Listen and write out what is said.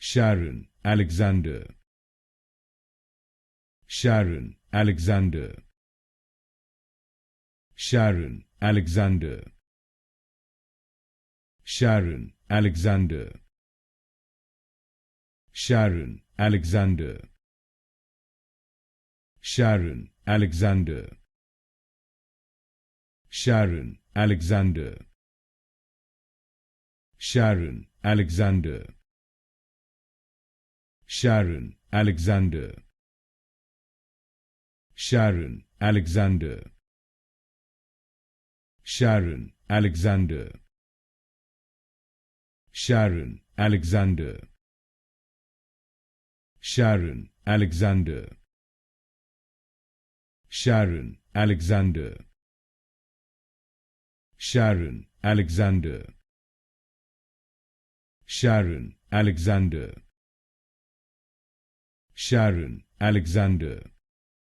Sharran Alexander. Sharran Alexander. Sharran Alexander. Sharran Alexander. Sharran Alexander. Sharran Alexander. Sharran Alexander. Sharran Alexander. Sharran Alexander. Sharran Alexander. Sharran Alexander. Sharran Alexander. Sharran Alexander. Sharran Alexander. Sharran Alexander. Sharran Alexander. Sharran Alexander.